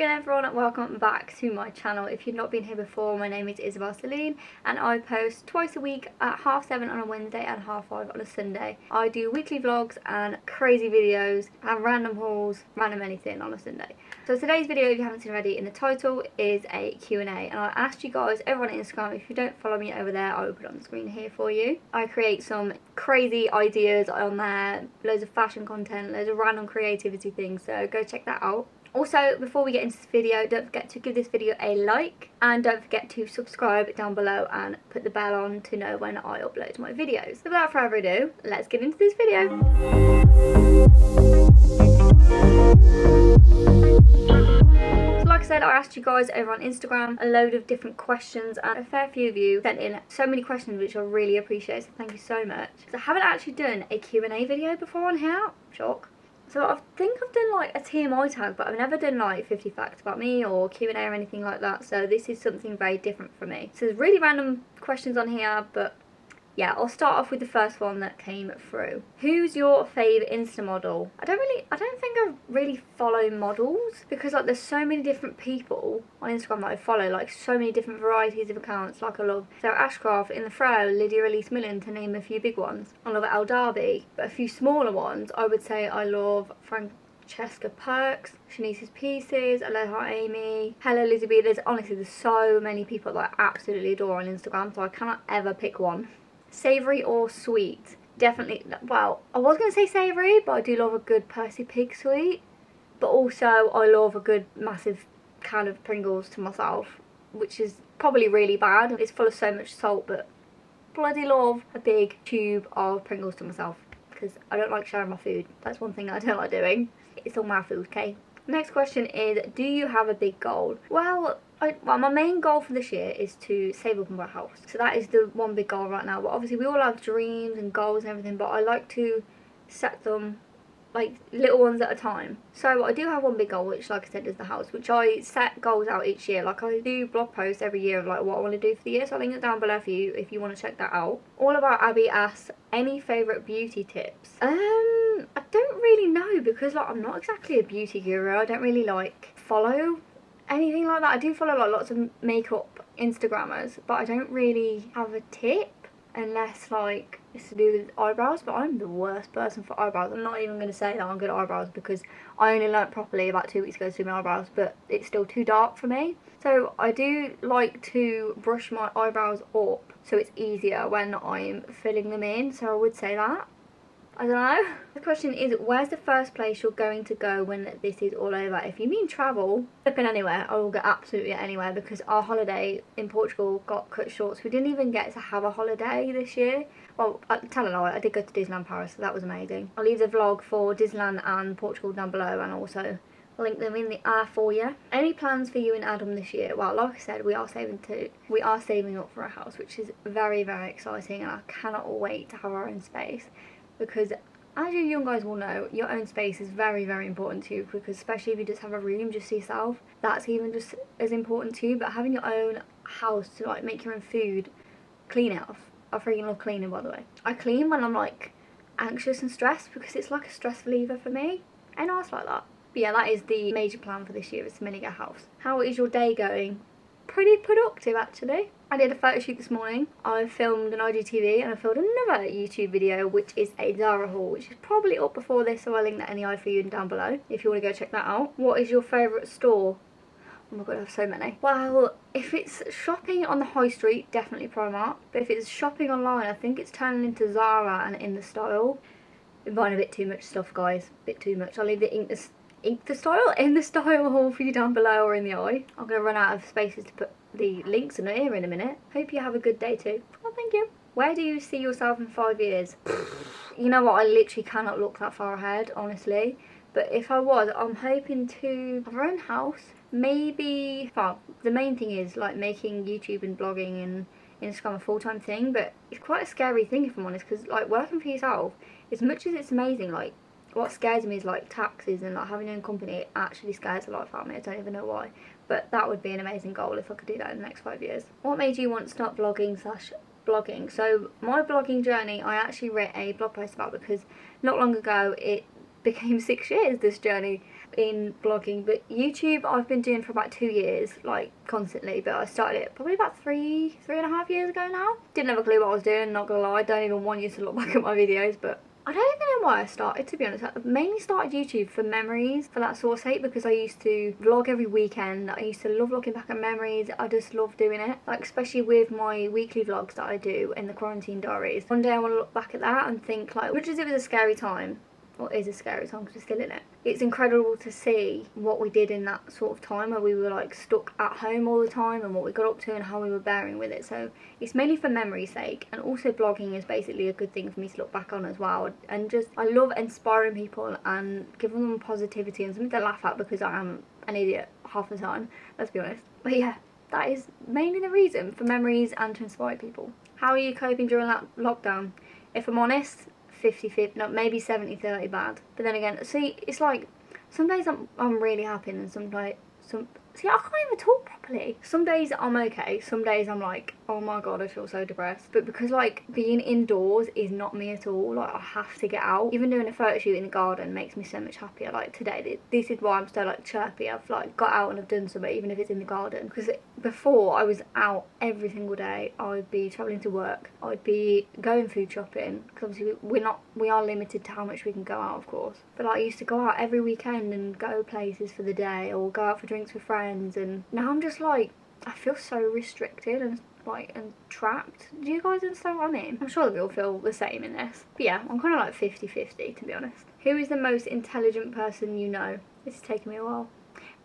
again everyone, welcome back to my channel. If you've not been here before, my name is Isobel Celine and I post twice a week at 7:30 on a Wednesday and 5:30 on a Sunday. I do weekly vlogs and crazy videos and random hauls, random anything on a Sunday. So today's video, if you haven't seen already in the title, is a Q&A, and I asked you guys over on Instagram. If you don't follow me over there, I will put it on the screen here for you. I create some crazy ideas on there, loads of fashion content, loads of random creativity things, so go check that out. Also, before we get into this video, don't forget to give this video a like and don't forget to subscribe down below and put the bell on to know when I upload my videos. So without further ado, let's get into this video. So like I said, I asked you guys over on Instagram a load of different questions and a fair few of you sent in so many questions, which I really appreciate, so thank you so much. So I haven't actually done a Q&A video before on here, shock. So I think I've done like a TMI tag, but I've never done like 50 facts about me or Q&A or anything like that. So this is something very different for me. So there's really random questions on here, but yeah, I'll start off with the first one that came through. Who's your fave Insta model? I don't think I really follow models because like there's so many different people on Instagram that I follow, like so many different varieties of accounts. Like I love Sarah Ashcraft, In the Fro, Lydia Elise Millen, to name a few big ones. I love Elle Darby, but a few smaller ones, I would say I love Francesca Perks, Shanice's Pieces, Aloha Amy, Hello Lizzie B. There's so many people that I absolutely adore on Instagram, so I cannot ever pick one. Savoury or sweet? Definitely, well, I was going to say savoury, but I do love a good Percy Pig sweet. But also, I love a good massive can of Pringles to myself, which is probably really bad. It's full of so much salt, but bloody love a big tube of Pringles to myself, because I don't like sharing my food. That's one thing I don't like doing. It's all my food, okay? Next question is, do you have a big goal? Well, my main goal for this year is to save up and buy a house. So that is the one big goal right now. But obviously we all have dreams and goals and everything, but I like to set them like little ones at a time. So I do have one big goal, which like I said is the house, which I set goals out each year. Like I do blog posts every year of like what I want to do for the year, so I'll link it down below for you if you want to check that out. All About Abby asks, any favourite beauty tips? I don't really know, because like I'm not exactly a beauty guru. I don't really like follow anything like that. I do follow like lots of makeup Instagrammers, but I don't really have a tip unless like it's to do with eyebrows. But I'm the worst person for eyebrows. I'm not even going to say that I'm good at eyebrows, because I only learnt properly about 2 weeks ago to do my eyebrows, but it's still too dark for me. So I do like to brush my eyebrows up so it's easier when I'm filling them in, so I would say that. I don't know. The question is, where's the first place you're going to go when this is all over? If you mean travel, flipping anywhere, I will go absolutely anywhere, because our holiday in Portugal got cut short, so we didn't even get to have a holiday this year. Well, tell a lie, I did go to Disneyland Paris, so that was amazing. I'll leave the vlog for Disneyland and Portugal down below, and also link them in the for you. Any plans for you and Adam this year? Well, like I said, we are saving up for a house, which is very, very exciting, and I cannot wait to have our own space. Because as you young guys will know, your own space is very, very important to you, because especially if you just have a room just to yourself, that's even just as important to you. But having your own house to like make your own food, clean it off. I freaking love cleaning, by the way. I clean when I'm like anxious and stressed, because it's like a stress reliever for me. Ain't nice like that. But yeah, that is the major plan for this year, is to mini get a house. How is your day going? Pretty productive actually. I did a photo shoot this morning. I filmed an IGTV and I filmed another YouTube video, which is a Zara haul, which is probably up before this, so I'll link that in the eye for you and down below if you want to go check that out. What is your favourite store? Oh my god, I have so many. Well, if it's shopping on the high street, definitely Primark. But if it's shopping online, I think it's turning into Zara and In the Style. Been buying a bit too much stuff, guys. A bit too much. I'll leave the In the Style haul for you down below or in the eye. I'm going to run out of spaces to put the links in here in a minute. Hope you have a good day too. Oh, thank you. Where do you see yourself in 5 years? You know what, I literally cannot look that far ahead, honestly. But if I was, I'm hoping to have our own house. Maybe, well, the main thing is like making YouTube and blogging and Instagram a full-time thing. But it's quite a scary thing, if I'm honest, because like working for yourself, as much as it's amazing, like what scares me is like taxes, and like having your own company, it actually scares a lot of me. I don't even know why. But that would be an amazing goal if I could do that in the next 5 years. What made you want to start vlogging/blogging? So my blogging journey, I actually wrote a blog post about, because not long ago it became 6 years, this journey. in blogging, but YouTube I've been doing for about 2 years, like constantly, but I started it probably about three and a half years ago now. Didn't have a clue what I was doing, not gonna lie. I don't even want you to look back at my videos, but I don't even know why I started, to be honest. I mainly started YouTube for memories, for that sort of sake, because I used to vlog every weekend. I used to love looking back at memories. I just love doing it, like especially with my weekly vlogs that I do in the quarantine diaries. One day I want to look back at that and think like, much as it was a scary time, or is a scary time because we're still in it, it's incredible to see what we did in that sort of time where we were like stuck at home all the time, and what we got up to and how we were bearing with it. So it's mainly for memory's sake, and also blogging is basically a good thing for me to look back on as well. And just, I love inspiring people and giving them positivity and something to laugh at, because I am an idiot half the time, let's be honest. But yeah, that is mainly the reason, for memories and to inspire people. How are you coping during that lockdown? If I'm honest, 50-50, no, maybe 70-30 bad. But then again, see, it's like, some days I'm really happy, and some I can't even talk properly. Some days I'm okay, some days I'm like, oh my god, I feel so depressed. But because like being indoors is not me at all, like I have to get out. Even doing a photo shoot in the garden makes me so much happier. Like today, this is why I'm so like chirpy. I've like got out and I've done something, even if it's in the garden. Because before I was out every single day. I'd be travelling to work, I'd be going food shopping, because obviously we are limited to how much we can go out, of course. But like, I used to go out every weekend and go places for the day, or go out for drinks with friends, and now I'm just like, I feel so restricted and like and trapped. Do you guys understand what I mean? I'm sure that we all feel the same in this. But yeah, I'm kind of like 50-50 to be honest. Who is the most intelligent person you know? This is taking me a while.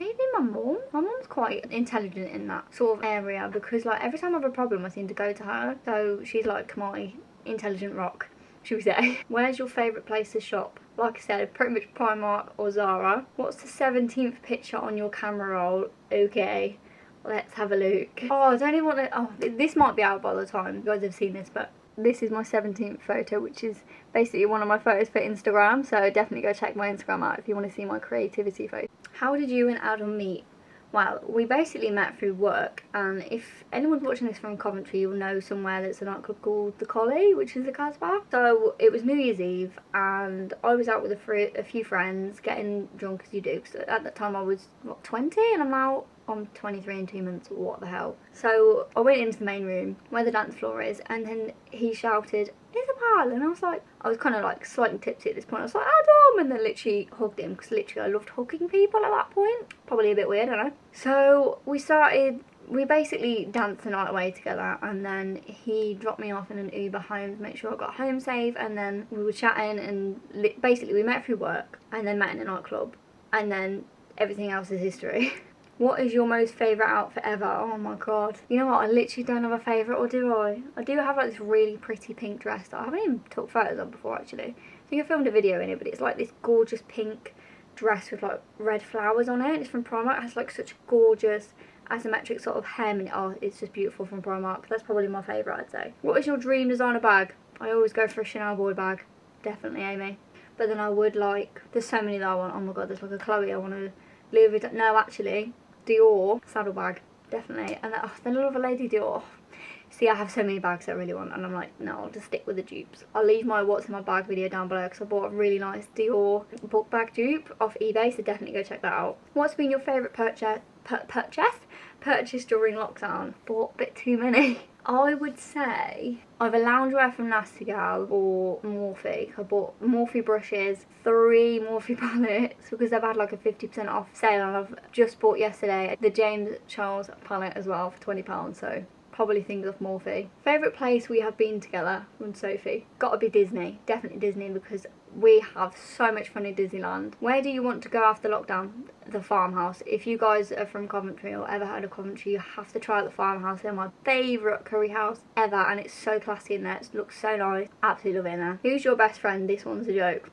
Maybe my mum. My mum's quite intelligent in that sort of area, because like every time I have a problem I seem to go to her. So she's like my intelligent rock, should we say. Where's your favourite place to shop? Like I said, pretty much Primark or Zara. What's the 17th picture on your camera roll? Okay, let's have a look. Oh, I don't even want to... Oh, this might be out by the time you guys have seen this, but this is my 17th photo, which is basically one of my photos for Instagram. So definitely go check my Instagram out if you want to see my creativity photo. How did you and Adam meet? Well, we basically met through work, and if anyone's watching this from Coventry, you'll know somewhere that's a nightclub called The Collie, which is a Casbah. So it was New Year's Eve, and I was out with a few friends, getting drunk as you do, because at that time I was, what, 20, and I'm 23 in 2 months, what the hell. So I went into the main room where the dance floor is, and then he shouted, Isobel, and I was kind of like slightly tipsy at this point. I was like, Adam, and then literally hugged him, because literally I loved hugging people at that point. Probably a bit weird, I don't know. So we basically danced the night away together, and then he dropped me off in an Uber home to make sure I got home safe, and then we were chatting, and basically we met through work, and then met in a nightclub, and then everything else is history. What is your most favourite outfit ever? Oh my god. You know what, I literally don't have a favourite, or do I? I do have like this really pretty pink dress that I haven't even took photos of before actually. I think I filmed a video in it, but it's like this gorgeous pink dress with like red flowers on it. It's from Primark. It has like such a gorgeous asymmetric sort of hem, and oh, it's just beautiful, from Primark. That's probably my favourite, I'd say. What is your dream designer bag? I always go for a Chanel boy bag. Definitely Amy. But then I would like, there's so many that I want. Oh my god, there's like a Chloe, I want a Louis Vuitton. No, actually, Dior saddlebag, definitely. And then I love a Lady Dior. See, I have so many bags I really want, and I'm like, no, I'll just stick with the dupes. I'll leave my what's in my bag video down below, because I bought a really nice Dior book bag dupe off eBay, so definitely go check that out. What's been your favourite purchase during lockdown? Bought a bit too many. I would say either loungewear from Nasty Gal or Morphe. I bought Morphe brushes, 3 Morphe palettes, because they've had like a 50% off sale, and I've just bought yesterday the James Charles palette as well for £20, so probably things off Morphe. Favourite place we have been together with Sophie? Gotta be Disney. Definitely Disney, because we have so much fun in Disneyland. Where do you want to go after lockdown? The Farmhouse. If you guys are from Coventry or ever heard of Coventry, you have to try out the Farmhouse. They're my favourite curry house ever, and it's so classy in there. It looks so nice. Absolutely love it in there. Who's your best friend? This one's a joke.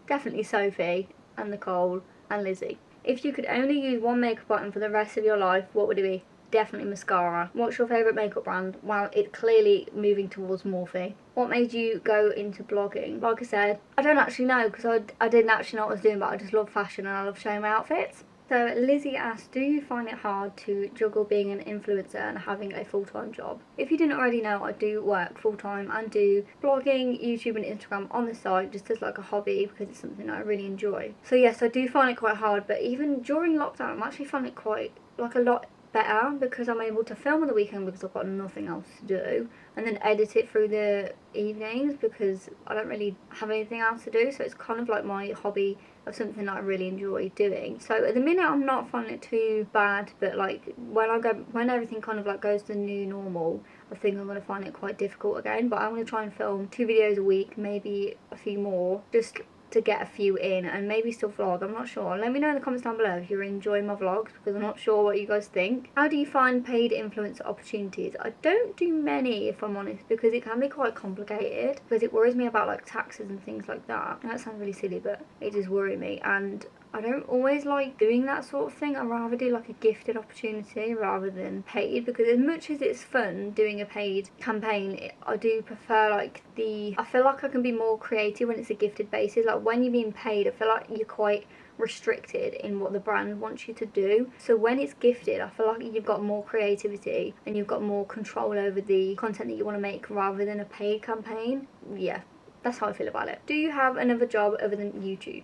Definitely Sophie and Nicole and Lizzie. If you could only use one makeup item for the rest of your life, what would it be? Definitely mascara. What's your favourite makeup brand? Well, it's clearly moving towards Morphe. What made you go into blogging? Like I said, I don't actually know, because I didn't actually know what I was doing, but I just love fashion and I love showing my outfits. So Lizzie asked, do you find it hard to juggle being an influencer and having a full-time job? If you didn't already know, I do work full-time and do blogging, YouTube and Instagram on the side just as like a hobby because it's something I really enjoy. So yes, I do find it quite hard, but even during lockdown I'm actually finding it quite like a lot better because I'm able to film on the weekend because I've got nothing else to do, and then edit it through the evenings because I don't really have anything else to do. So it's kind of like my hobby of something that I really enjoy doing. So at the minute I'm not finding it too bad, but like when everything kind of like goes to the new normal, I think I'm going to find it quite difficult again. But I'm going to try and film 2 videos a week, maybe a few more, just to get a few in, and maybe still vlog. I'm not sure. Let me know in the comments down below if you're enjoying my vlogs because I'm not sure what you guys think. How do you find paid influencer opportunities? I don't do many, if I'm honest, because it can be quite complicated, because it worries me about like taxes and things like that. That sounds really silly, but it does worry me, and I don't always like doing that sort of thing. I'd rather do like a gifted opportunity rather than paid, because as much as it's fun doing a paid campaign, I do prefer like I feel like I can be more creative when it's a gifted basis. Like when you're being paid, I feel like you're quite restricted in what the brand wants you to do. So when it's gifted, I feel like you've got more creativity and you've got more control over the content that you want to make rather than a paid campaign. Yeah, that's how I feel about it. Do you have another job other than YouTube?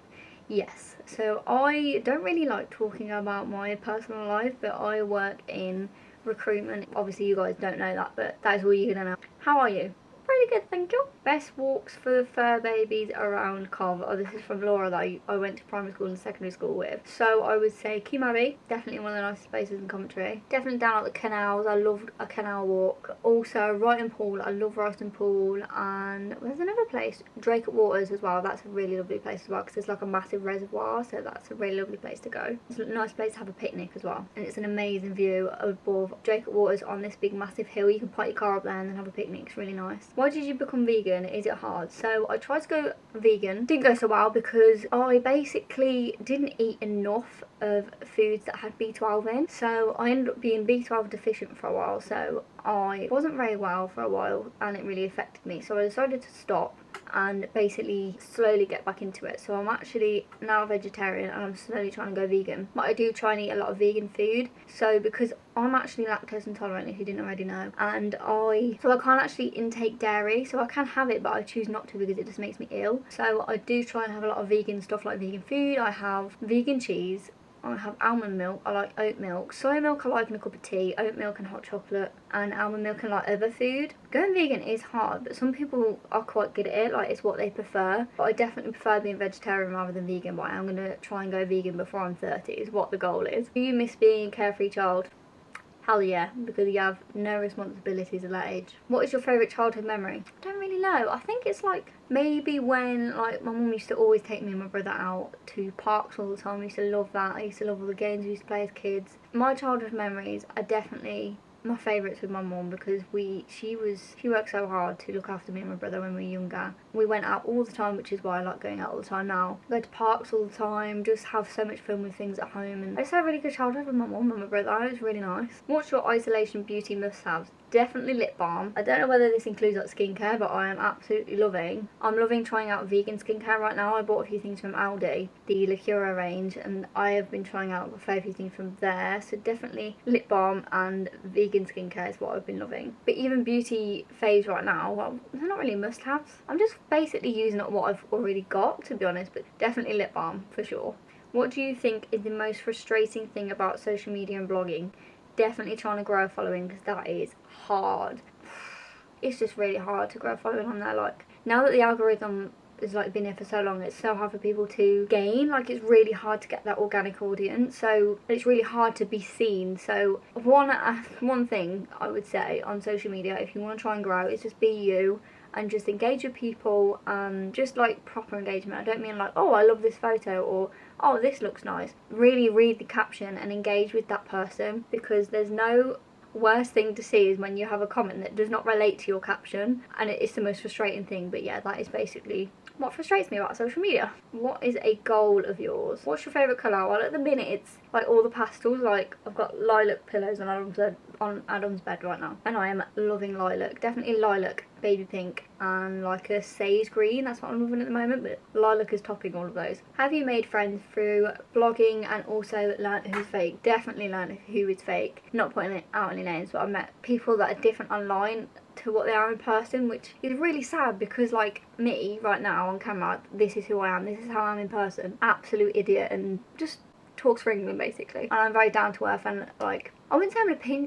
Yes, so I don't really like talking about my personal life, but I work in recruitment. Obviously you guys don't know that, but that is all you're gonna know. How are you? Pretty good, thank you. Best walks for the fur babies around Carver. Oh, this is from Laura that I went to primary school and secondary school with. So I would say Kew Abbey, definitely one of the nicest places in Coventry. Definitely down at the canals, I love a canal walk. Also Ryton Pool, I love Ryton Pool. And there's another place, Drake at Waters as well. That's a really lovely place as well because it's like a massive reservoir, so that's a really lovely place to go. It's a nice place to have a picnic as well. And it's an amazing view above Drake at Waters on this big massive hill. You can park your car up there and then have a picnic. It's really nice. Why did you become vegan? Is it hard? So I tried to go vegan. Didn't go so well because I basically didn't eat enough of foods that had B12 in. So I ended up being B12 deficient for a while. So I wasn't very well for a while and it really affected me. So I decided to stop and basically slowly get back into it. So I'm actually now a vegetarian and I'm slowly trying to go vegan. But I do try and eat a lot of vegan food. So because I'm actually lactose intolerant, if you didn't already know, and I can't actually intake dairy. So I can have it, but I choose not to because it just makes me ill. So I do try and have a lot of vegan stuff like vegan food. I have vegan cheese. I have almond milk, I like oat milk, soy milk I like in a cup of tea, oat milk and hot chocolate, and almond milk and like other food. Going vegan is hard, but some people are quite good at it, like it's what they prefer. But I definitely prefer being vegetarian rather than vegan, but I am going to try and go vegan before I'm 30 is what the goal is. Do you miss being a carefree child? Hell yeah, because you have no responsibilities at that age. What is your favourite childhood memory? I don't really know. I think it's like maybe when like my mum used to always take me and my brother out to parks all the time. I used to love that. I used to love all the games we used to play as kids. My childhood memories are definitely my favourites with my mum because she worked so hard to look after me and my brother when we were younger. We went out all the time, which is why I like going out all the time now. Go to parks all the time, just have so much fun with things at home, and I just had a really good childhood with my mum and my brother. It was really nice. What's your isolation beauty must-haves? Definitely lip balm. I don't know whether this includes like skincare, but I am absolutely loving. I'm loving trying out vegan skincare right now. I bought a few things from Aldi, the Youre range, and I have been trying out a fair few things from there. So definitely lip balm and vegan skincare is what I've been loving. But even beauty phase right now, well, they're not really must-haves. I'm just basically using up what I've already got, to be honest, but definitely lip balm for sure. What do you think is the most frustrating thing about social media and blogging? Definitely trying to grow a following because that is hard. It's just really hard to grow a following on there. Like now that the algorithm has like been here for so long, it's so hard for people to gain. Like it's really hard to get that organic audience, so it's really hard to be seen. So one thing I would say on social media, if you want to try and grow, is just be you and just engage with people, just like proper engagement. I don't mean like, oh, I love this photo, or oh, this looks nice. Really read the caption and engage with that person, because there's no worst thing to see is when you have a comment that does not relate to your caption, and it is the most frustrating thing. But yeah, that is basically What frustrates me about social media? What is a goal of yours? What's your favourite colour? Well, at the minute it's like all the pastels. Like I've got lilac pillows on Adam's bed right now, and I am loving lilac. Definitely lilac, baby pink, and like a sage green. That's what I'm loving at the moment, but lilac is topping all of those. Have you made friends through blogging and also learnt who's fake? Definitely learnt who is fake. Not putting it out any names, but I've met people that are different online to what they are in person, which is really sad because like me right now on camera, this is who I am, this is how I am in person. Absolute idiot and just talks for England basically. And I'm very down to earth and like, I wouldn't say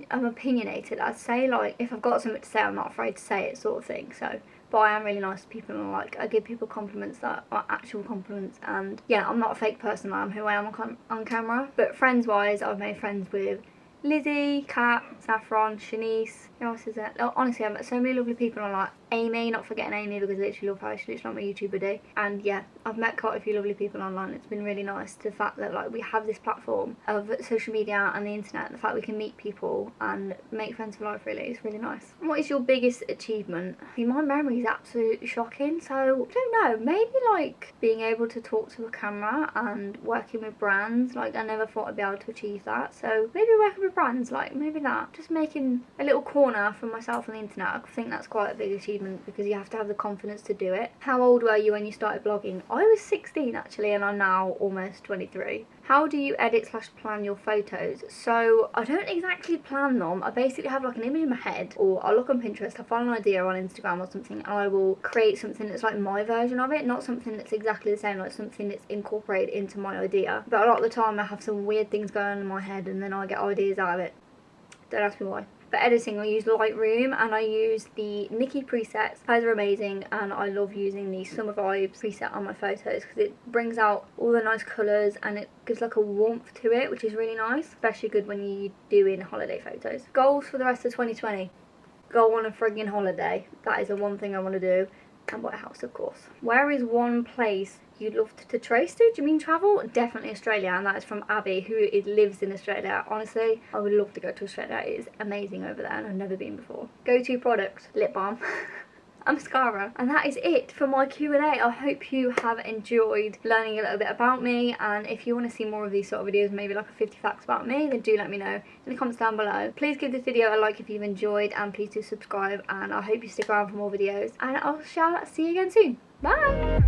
I'm opinionated, I'd say like if I've got something to say I'm not afraid to say it sort of thing. So but I am really nice to people and like I give people compliments that are actual compliments, and yeah, I'm not a fake person, I'm who I am on camera. But friends wise, I've made friends with Lizzie, Kat, Saffron, Shanice, who else is there? Oh, honestly, I've met so many lovely people on like Amy, not forgetting Amy because I literally love her, she's literally like my YouTube buddy. And yeah, I've met quite a few lovely people online. It's been really nice, the fact that like we have this platform of social media and the internet, the fact we can meet people and make friends for life, really, it's really nice. What is your biggest achievement? I mean, my memory is absolutely shocking, so I don't know, maybe like being able to talk to a camera and working with brands. Like I never thought I'd be able to achieve that, so maybe working with brands, like maybe that, just making a little corner for myself on the internet. I think that's quite a big achievement because you have to have the confidence to do it. How old were you when you started blogging? I was 16 actually, and I'm now almost 23. How do you edit / plan your photos? So I don't exactly plan them. I basically have like an image in my head, or I'll look on Pinterest, I'll find an idea on Instagram or something, and I will create something that's like my version of it, not something that's exactly the same, like something that's incorporated into my idea. But a lot of the time I have some weird things going on in my head and then I get ideas out of it. Don't ask me why. For editing, I use Lightroom and I use the Nikki presets. Those are amazing, and I love using the Summer Vibes preset on my photos because it brings out all the nice colours and it gives like a warmth to it, which is really nice, especially good when you're doing holiday photos. Goals for the rest of 2020. Go on a friggin' holiday. That is the one thing I want to do. And buy a house, of course. Where is one place you'd love to trace to? Do you mean travel? Definitely Australia, and that is from Abby, who lives in Australia. Honestly, I would love to go to Australia. It is amazing over there and I've never been before. Go-to product, lip balm. and mascara. And that is it for my Q&A. I hope you have enjoyed learning a little bit about me, and if you want to see more of these sort of videos, maybe like a 50 facts about me, then do let me know in the comments down below. Please give this video a like if you've enjoyed, and please do subscribe, and I hope you stick around for more videos, and I shall see you again soon. Bye!